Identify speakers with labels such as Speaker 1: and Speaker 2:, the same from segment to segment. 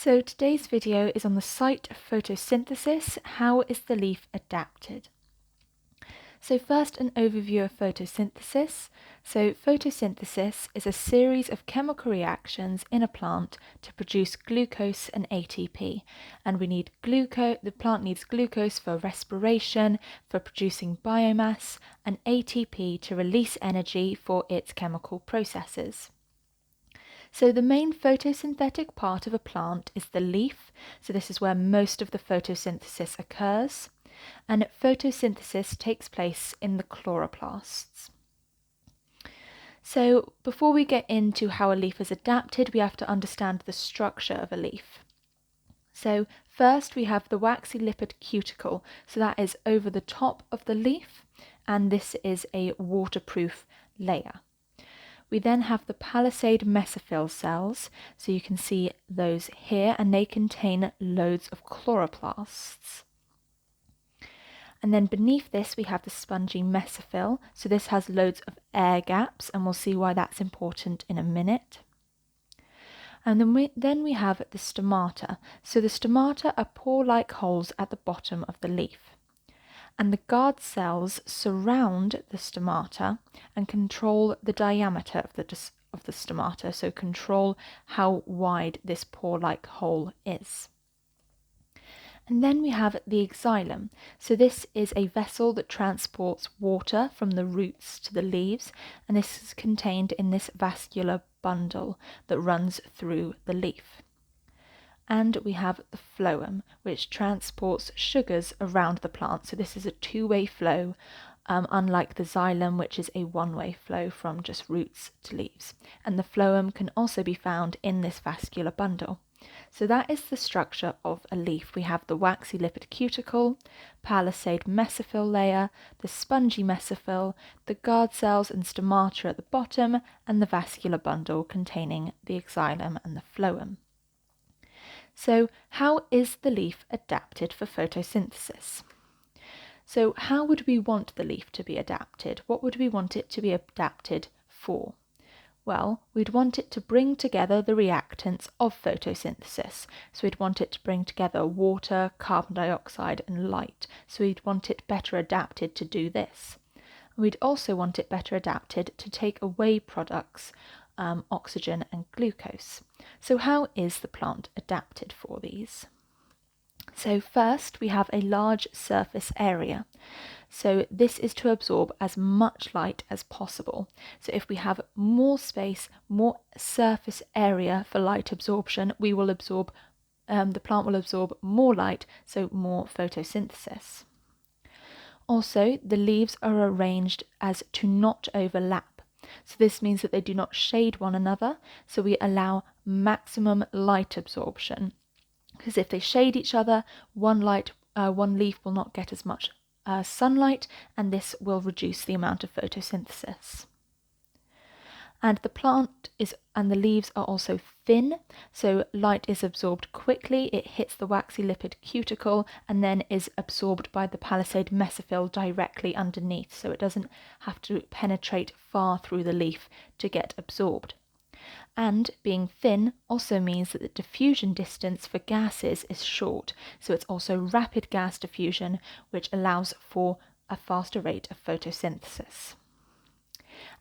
Speaker 1: So today's video is on the site of photosynthesis. How is the leaf adapted? So first, an overview of photosynthesis. So photosynthesis is a series of chemical reactions in a plant to produce glucose and ATP. And we need glucose, the plant needs glucose for respiration, for producing biomass, and ATP to release energy for its chemical processes. So the main photosynthetic part of a plant is the leaf. So this is where most of the photosynthesis occurs. And photosynthesis takes place in the chloroplasts. So before we get into how a leaf is adapted, we have to understand the structure of a leaf. So first we have the waxy lipid cuticle. So that is over the top of the leaf, and this is a waterproof layer. We then have the palisade mesophyll cells, so you can see those here, and they contain loads of chloroplasts. And then beneath this we have the spongy mesophyll, so this has loads of air gaps, and we'll see why that's important in a minute. And then we have the stomata. So the stomata are pore-like holes at the bottom of the leaf. And the guard cells surround the stomata and control the diameter of the stomata, so control how wide this pore-like hole is. And then we have the xylem. So this is a vessel that transports water from the roots to the leaves, and this is contained in this vascular bundle that runs through the leaf. And we have the phloem, which transports sugars around the plant. So this is a two-way flow, unlike the xylem, which is a one-way flow from just roots to leaves. And the phloem can also be found in this vascular bundle. So that is the structure of a leaf. We have the waxy lipid cuticle, palisade mesophyll layer, the spongy mesophyll, the guard cells and stomata at the bottom, and the vascular bundle containing the xylem and the phloem. So how is the leaf adapted for photosynthesis? So how would we want the leaf to be adapted? What would we want it to be adapted for? Well, we'd want it to bring together the reactants of photosynthesis. So we'd want it to bring together water, carbon dioxide and light. So we'd want it better adapted to do this. We'd also want it better adapted to take away products, oxygen and glucose. So how is the plant adapted for these? So first we have a large surface area. So this is to absorb as much light as possible. So if we have more space, more surface area for light absorption, we will absorb, the plant will absorb more light, so more photosynthesis. Also, the leaves are arranged as to not overlap. So this means that they do not shade one another, so we allow maximum light absorption. Because if they shade each other, one leaf will not get as much sunlight, and this will reduce the amount of photosynthesis. And the leaves are also thin, so light is absorbed quickly. It hits the waxy lipid cuticle and then is absorbed by the palisade mesophyll directly underneath, so it doesn't have to penetrate far through the leaf to get absorbed. And being thin also means that the diffusion distance for gases is short, so it's also rapid gas diffusion, which allows for a faster rate of photosynthesis.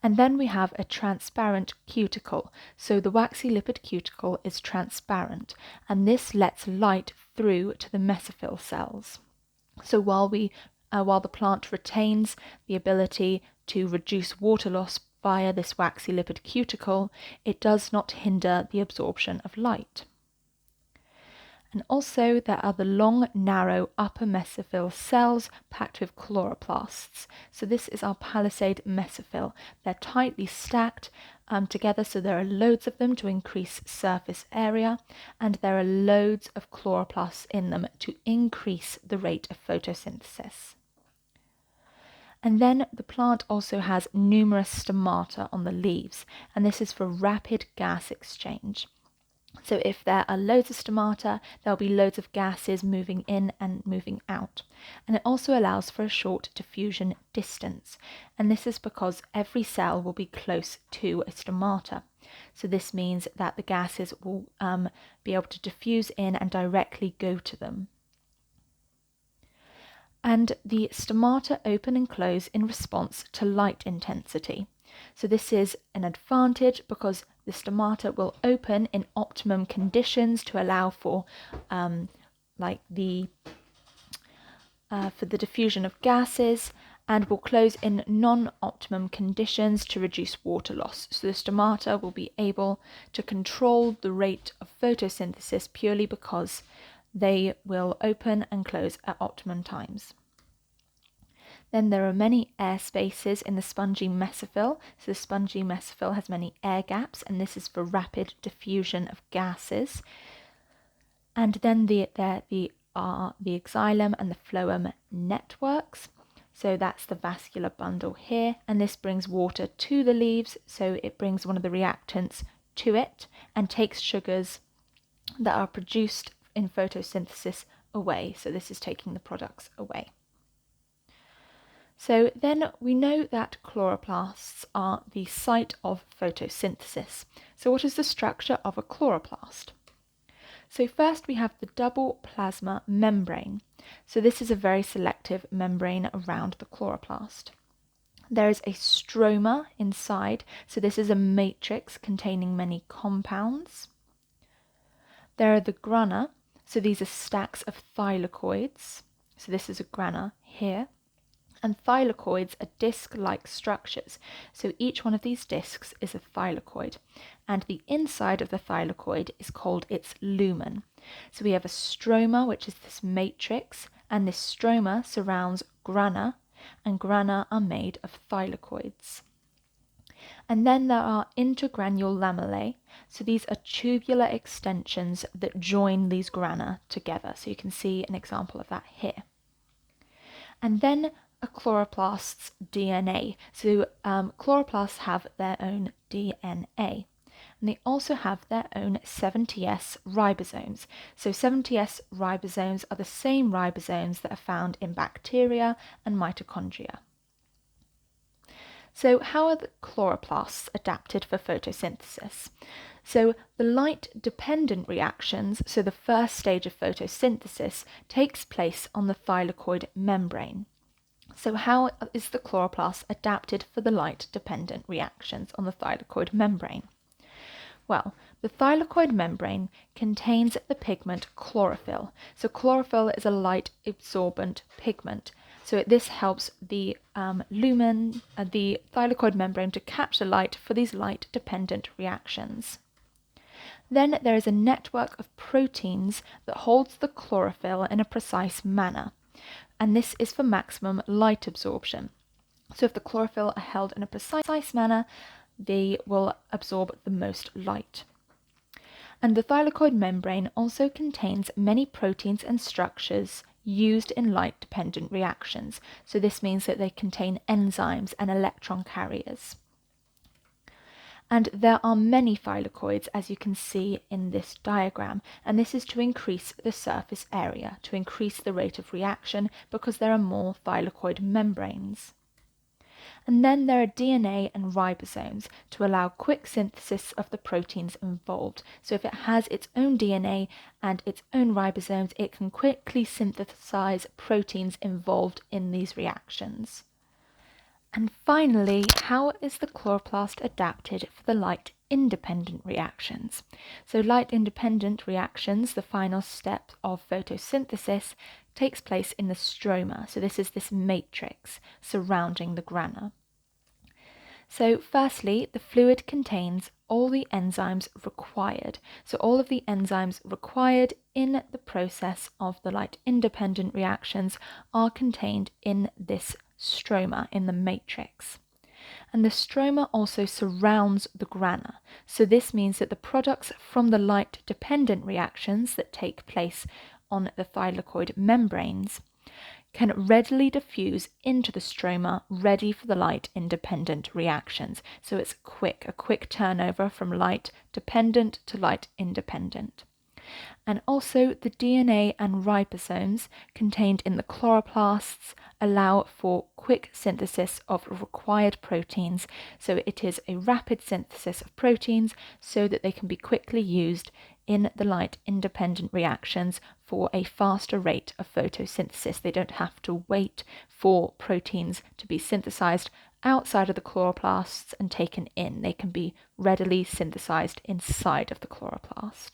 Speaker 1: And then we have a transparent cuticle. So the waxy lipid cuticle is transparent, and this lets light through to the mesophyll cells. So while the plant retains the ability to reduce water loss via this waxy lipid cuticle, it does not hinder the absorption of light. And also there are the long, narrow upper mesophyll cells packed with chloroplasts. So this is our palisade mesophyll. They're tightly stacked together, so there are loads of them to increase surface area, and there are loads of chloroplasts in them to increase the rate of photosynthesis. And then the plant also has numerous stomata on the leaves, and this is for rapid gas exchange. So if there are loads of stomata, there'll be loads of gases moving in and moving out. And it also allows for a short diffusion distance. And this is because every cell will be close to a stomata. So this means that the gases will be able to diffuse in and directly go to them. And the stomata open and close in response to light intensity. So this is an advantage because the stomata will open in optimum conditions to allow for the diffusion of gases, and will close in non-optimum conditions to reduce water loss. So the stomata will be able to control the rate of photosynthesis purely because they will open and close at optimum times. Then there are many air spaces in the spongy mesophyll. So the spongy mesophyll has many air gaps, and this is for rapid diffusion of gases. And then the xylem and the phloem networks. So that's the vascular bundle here, and this brings water to the leaves, so it brings one of the reactants to it and takes sugars that are produced in photosynthesis away. So this is taking the products away. So then we know that chloroplasts are the site of photosynthesis. So what is the structure of a chloroplast? So first we have the double plasma membrane. So this is a very selective membrane around the chloroplast. There is a stroma inside, so this is a matrix containing many compounds. There are the grana, so these are stacks of thylakoids. So this is a grana here. And thylakoids are disc-like structures, so each one of these discs is a thylakoid, and the inside of the thylakoid is called its lumen. So we have a stroma, which is this matrix, and this stroma surrounds grana, and grana are made of thylakoids. And then there are intergranule lamellae, so these are tubular extensions that join these grana together, so you can see an example of that here. And then a chloroplast's DNA. So chloroplasts have their own DNA, and they also have their own 70S ribosomes. So 70S ribosomes are the same ribosomes that are found in bacteria and mitochondria. So how are the chloroplasts adapted for photosynthesis? So the light-dependent reactions, so the first stage of photosynthesis, takes place on the thylakoid membrane. So how is the chloroplast adapted for the light-dependent reactions on the thylakoid membrane? Well, the thylakoid membrane contains the pigment chlorophyll. So chlorophyll is a light-absorbent pigment. So this helps the the thylakoid membrane to capture light for these light-dependent reactions. Then there is a network of proteins that holds the chlorophyll in a precise manner, and this is for maximum light absorption. So if the chlorophyll are held in a precise manner, they will absorb the most light. And the thylakoid membrane also contains many proteins and structures used in light-dependent reactions. So this means that they contain enzymes and electron carriers. And there are many thylakoids, as you can see in this diagram, and this is to increase the surface area, to increase the rate of reaction, because there are more thylakoid membranes. And then there are DNA and ribosomes to allow quick synthesis of the proteins involved. So if it has its own DNA and its own ribosomes, it can quickly synthesize proteins involved in these reactions. And finally, how is the chloroplast adapted for the light-independent reactions? So light-independent reactions, the final step of photosynthesis, takes place in the stroma. So this is this matrix surrounding the grana. So firstly, the fluid contains all the enzymes required. So all of the enzymes required in the process of the light-independent reactions are contained in this stroma, in the matrix. And the stroma also surrounds the grana. So this means that the products from the light-dependent reactions that take place on the thylakoid membranes can readily diffuse into the stroma, ready for the light-independent reactions. So it's a quick turnover from light-dependent to light-independent. And also the DNA and ribosomes contained in the chloroplasts allow for quick synthesis of required proteins. So it is a rapid synthesis of proteins so that they can be quickly used in the light-independent reactions for a faster rate of photosynthesis. They don't have to wait for proteins to be synthesized outside of the chloroplasts and taken in. They can be readily synthesized inside of the chloroplast.